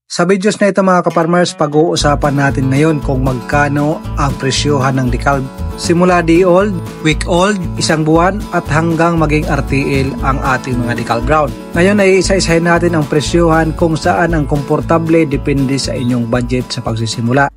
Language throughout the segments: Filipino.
Sa videos na ito mga kaparmers, pag-uusapan natin ngayon kung magkano ang presyohan ng decalb. Simula day old, week old, isang buwan at hanggang maging RTL ang ating mga decalb brown. Ngayon ay isa-isahin natin ang presyohan kung saan ang komportable depende sa inyong budget sa pagsisimula.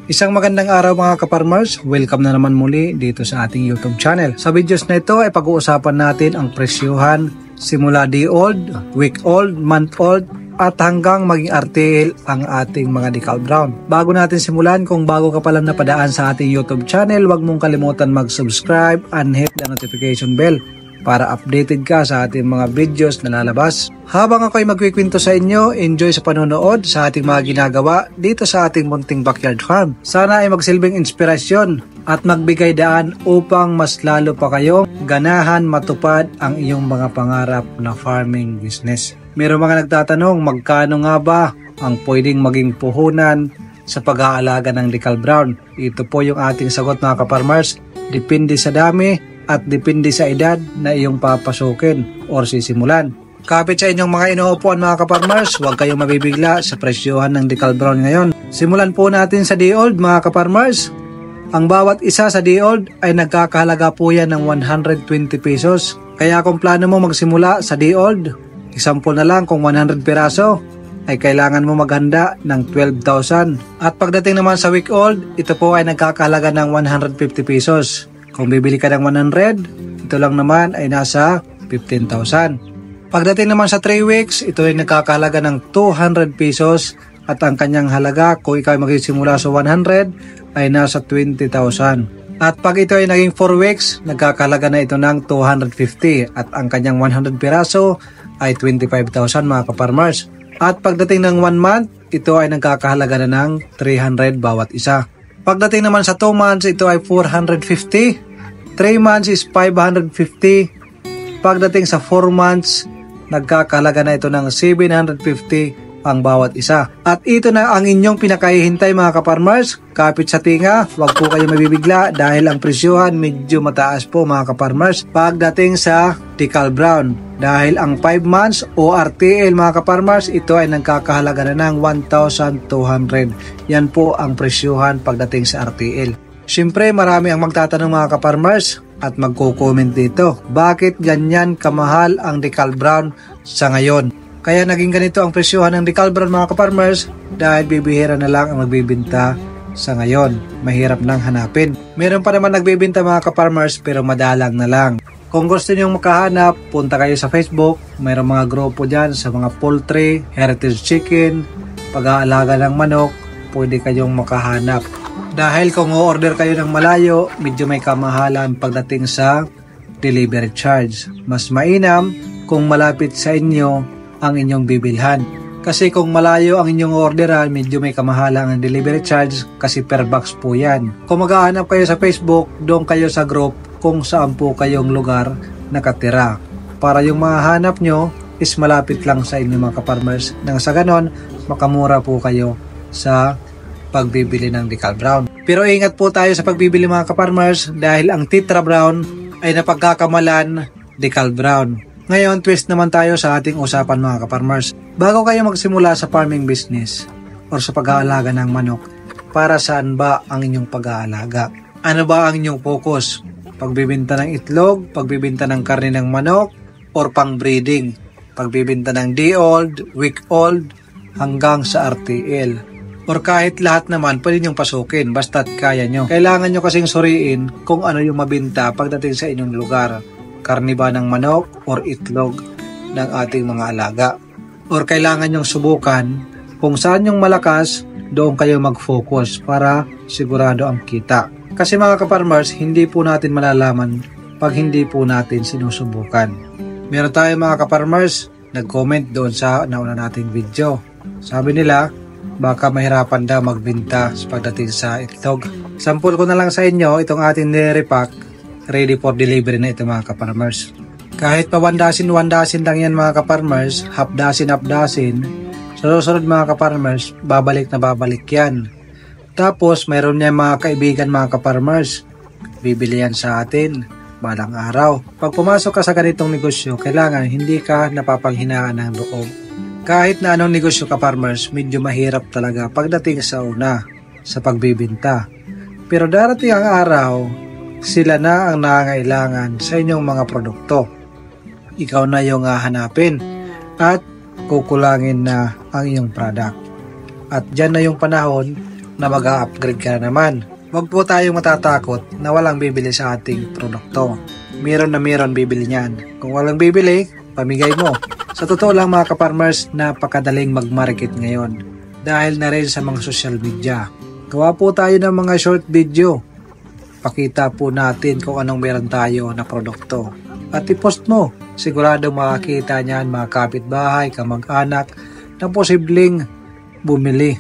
Isang magandang araw mga kaparmers, welcome na naman muli dito sa ating YouTube channel. Sa videos na ito ay pag-uusapan natin ang presyohan simula day old, week old, month old at hanggang maging RTL ang ating mga decalb brown. Bago natin simulan, kung bago ka pa lang napadaan sa ating YouTube channel, huwag mong kalimutan mag-subscribe and hit the notification bell para updated ka sa ating mga videos na lalabas. Habang ako ay magkikwento sa inyo, enjoy sa panonood sa ating mga ginagawa dito sa ating munting backyard farm. Sana ay magsilbing inspirasyon at magbigay daan upang mas lalo pa kayong ganahan matupad ang iyong mga pangarap na farming business. Mayroong mga nagtatanong, magkano nga ba ang pwedeng maging puhunan sa pag-aalaga ng decalb brown? Ito po yung ating sagot mga kaparmers. Depende sa dami at depende sa edad na iyong papasukin or sisimulan. Kapit sa inyong mga inuupuan mga kaparmers, huwag kayong mabibigla sa presyohan ng decalb brown ngayon. Simulan po natin sa day old mga kaparmers. Ang bawat isa sa day old ay nagkakahalaga po yan ng 120 pesos. Kaya kung plano mo magsimula sa day old, example na lang kung 100 piraso, ay kailangan mo maghanda ng 12,000. At pagdating naman sa week old, ito po ay nagkakahalaga ng 150 pesos. Kung bibili ka ng 100, ito lang naman ay nasa 15,000. Pagdating naman sa 3 weeks, ito ay nagkakahalaga ng 200 pesos at ang kanyang halaga kung ikaw ay magsisimula sa 100 ay nasa 20,000. At pag ito ay naging 4 weeks, nagkakahalaga na ito ng 250 at ang kanyang 100 piraso ay 25,000 mga kaparmers. At pagdating ng 1 month, ito ay nagkakahalaga na ng 300 bawat isa. Pagdating naman sa 2 months, ito ay 450. 3 months is 550. Pagdating sa 4 months, nagkakahalaga na ito ng 750 ang bawat isa. At ito na ang inyong pinakahihintay mga kaparmers. Kapit sa tinga, huwag po kayo mabibigla dahil ang presyohan medyo mataas po mga kaparmers pagdating sa decalb brown. Dahil ang 5 months o RTL mga kaparmers, ito ay nagkakahalaga na ng 1,200. Yan po ang presyohan pagdating sa RTL. Siyempre marami ang magtatanong mga kaparmers at magko-comment dito. Bakit ganyan kamahal ang decalb brown sa ngayon? Kaya naging ganito ang presyohan ng decalb brown mga kaparmers dahil bibihira na lang ang magbibinta sa ngayon. Mahirap nang hanapin. Meron pa naman nagbibinta mga kaparmers pero madalang na lang. Kung gusto niyong makahanap, punta kayo sa Facebook. Mayroong mga grupo dyan sa mga poultry, heritage chicken, pag-aalaga ng manok, pwede kayong makahanap. Dahil kung o-order kayo ng malayo, medyo may kamahalan pagdating sa delivery charge. Mas mainam kung malapit sa inyo ang inyong bibilhan. Kasi kung malayo ang inyong orderan, medyo may kamahalan ang delivery charge kasi per box po yan. Kung maghahanap kayo sa Facebook, doon kayo sa group kung saan po kayong lugar nakatira. Para yung mahanap nyo is malapit lang sa inyo mga kaparmers. Nang sa ganon, makamura po kayo sa pagbibili ng decalb brown. Pero ingat po tayo sa pagbibili mga kaparmers dahil ang Tetra Brown ay napagkakamalan decalb brown. Ngayon, twist naman tayo sa ating usapan mga kaparmers. Bago kayo magsimula sa farming business or sa pag-aalaga ng manok, para saan ba ang inyong pag-aalaga? Ano ba ang inyong focus? Pagbibinta ng itlog, pagbibinta ng karne ng manok, or pang-breeding? Pagbibinta ng day old, week old, hanggang sa RTL. Or kahit lahat naman, pwede nyong pasukin, basta't kaya nyo. Kailangan nyo kasing suriin kung ano yung mabinta pagdating sa inyong lugar. Karne ba ng manok or itlog ng ating mga alaga? Or kailangan nyong subukan kung saan yung malakas, doon kayo mag-focus para sigurado ang kita. Kasi mga kaparmers, hindi po natin malalaman pag hindi po natin sinusubukan. Meron tayo mga kaparmers, nag-comment doon sa nauna nating video. Sabi nila, baka mahirapan daw magbenta pagdating sa itlog. Sample ko na lang sa inyo, itong ating nire-repack. Ready for delivery na ito mga kaparmers. Kahit pa 1 dozen lang yan mga kaparmers, half dozen, sa susunod mga kaparmers, babalik na babalik yan. Tapos mayroon niya mga kaibigan mga kaparmers bibili yan sa atin balang araw. Pag pumasok ka sa ganitong negosyo, kailangan hindi ka napapanghinaan ng loob. Kahit na anong negosyo ka farmers, medyo mahirap talaga pagdating sa una sa pagbibinta. Pero darating ang araw, sila na ang nangangailangan sa inyong mga produkto. Ikaw na yung hahanapin at kukulangin na ang iyong product. At dyan na yung panahon na mag-upgrade ka na naman. Huwag po tayong matatakot na walang bibili sa ating produkto. Meron na meron bibili niyan. Kung walang bibili, pamigay mo. Sa totoo lang mga ka-farmers, napakadaling mag-market ngayon dahil na rin sa mga social media. Gawa po tayo ng mga short video. Pakita po natin kung anong meron tayo na produkto. At i-post mo. Sigurado makakita niyan mga kapitbahay, kamag-anak na posibleng bumili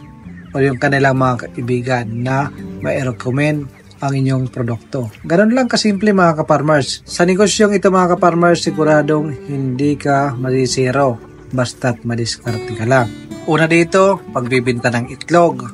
o yung kanilang mga kaibigan na mai-recommend ang inyong produkto. Ganun lang kasimple mga ka-farmers. Sa negosyong ito mga ka-farmers, siguradong hindi ka masisiro basta't madiskarte ka lang. Una dito, pagbibinta ng itlog.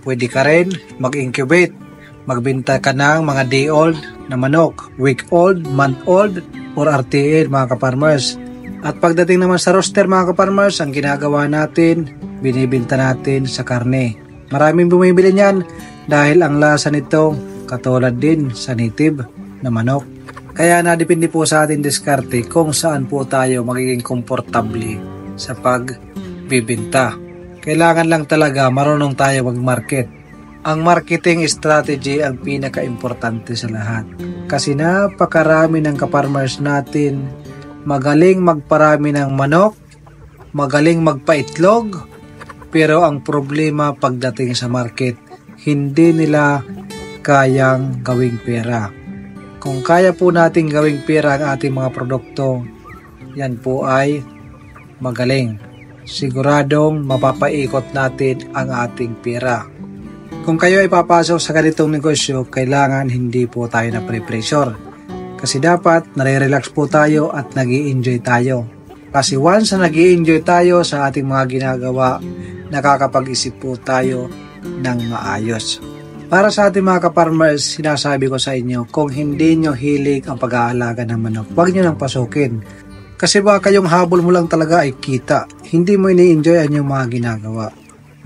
Pwede ka rin mag-incubate. Magbinta ka ng mga day-old na manok, week-old, month-old, or RTL mga ka-farmers. At pagdating naman sa roaster mga ka-farmers, ang ginagawa natin, binibinta natin sa karne. Maraming bumibili niyan dahil ang lasa nito katulad din sa native na manok. Kaya nadepende po sa ating diskarte kung saan po tayo magiging komportable sa pagbibinta. Kailangan lang talaga marunong tayo mag-market. Ang marketing strategy ang pinaka-importante sa lahat. Kasi napakarami ng ka-farmers natin magaling magparami ng manok, magaling magpaitlog, pero ang problema pagdating sa market, hindi nila kayang gawing pera. Kung kaya po nating gawing pera ang ating mga produkto, yan po ay magaling. Siguradong mapapaikot natin ang ating pera. Kung kayo ay papasok sa ganitong negosyo, kailangan hindi po tayo na pre-pressure. Kasi dapat nare-relax po tayo at nag-i-enjoy tayo. Kasi once na nag-i-enjoy tayo sa ating mga ginagawa, nakakapag-isip po tayo ng maayos. Para sa ating mga ka-farmers, sinasabi ko sa inyo, kung hindi nyo hilig ang pag-aalaga ng manok, huwag nyo nang pasukin. Kasi baka yung habol mo lang talaga ay kita. Hindi mo ini-enjoy ang yung mga ginagawa.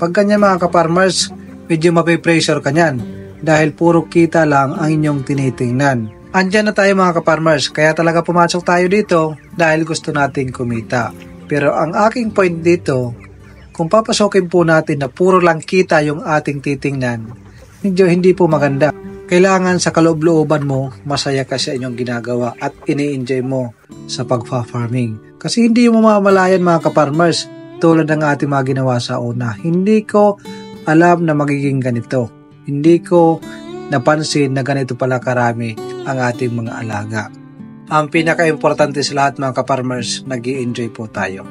Pag ganyan mga ka-farmers, medyo mapipressure ka nyan dahil puro kita lang ang inyong tinitingnan. Andyan na tayo mga ka-farmers, kaya talaga pumasok tayo dito dahil gusto nating kumita. Pero ang aking point dito, kung papasokin po natin na puro lang kita yung ating titingnan, medyo hindi po maganda. Kailangan sa kaloob-looban mo, masaya ka sa inyong ginagawa at ini-enjoy mo sa pagfa-farming. Kasi hindi mo mamalayan mga ka-farmers, tulad ng ating mga ginawa sa una. Hindi ko alam na magiging ganito. Hindi ko napansin na ganito pala karami ang ating mga alaga. Ang pinaka-importante sa lahat mga ka-farmers, nag-i-enjoy po tayo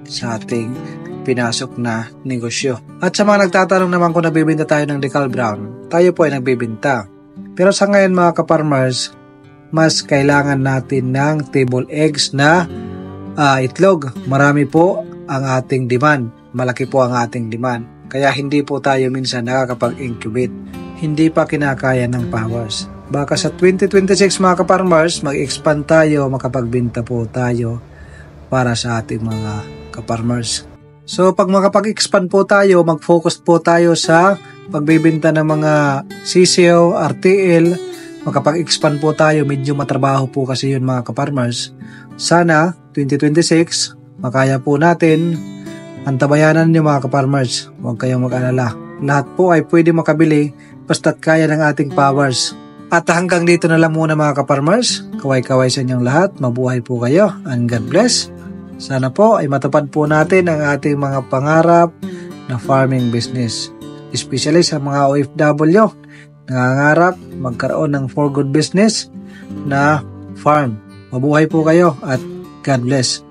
sa ating pinasok na negosyo. At sa mga nagtatanong naman kung nagbibinta tayo ng decal brown, tayo po ay nagbibinta. Pero sa ngayon mga ka-farmers, mas kailangan natin ng table eggs na itlog. Marami po ang ating demand. Malaki po ang ating demand. Kaya hindi po tayo minsan nakakapag-incubate. Hindi pa kinakaya ng powers. Baka sa 2026 mga ka-farmers, mag-expand tayo, makapagbenta po tayo para sa ating mga ka-farmers. So pag makapag-expand po tayo, mag-focus po tayo sa pagbibenta ng mga CCO, RTL, makapag-expand po tayo, medyo matrabaho po kasi yun mga ka-farmers. Sana 2026, makaya po natin ang tabayanan niyo mga ka-farmers. Huwag kayong mag-alala. Lahat po ay pwede makabili basta't kaya ng ating powers. At hanggang dito na lang muna mga ka-farmers. Kaway-kaway sa inyong lahat. Mabuhay po kayo and God bless. Sana po ay matupad po natin ang ating mga pangarap na farming business. Especially sa mga OFW nangangarap magkaroon ng for good business na farm. Mabuhay po kayo at God bless.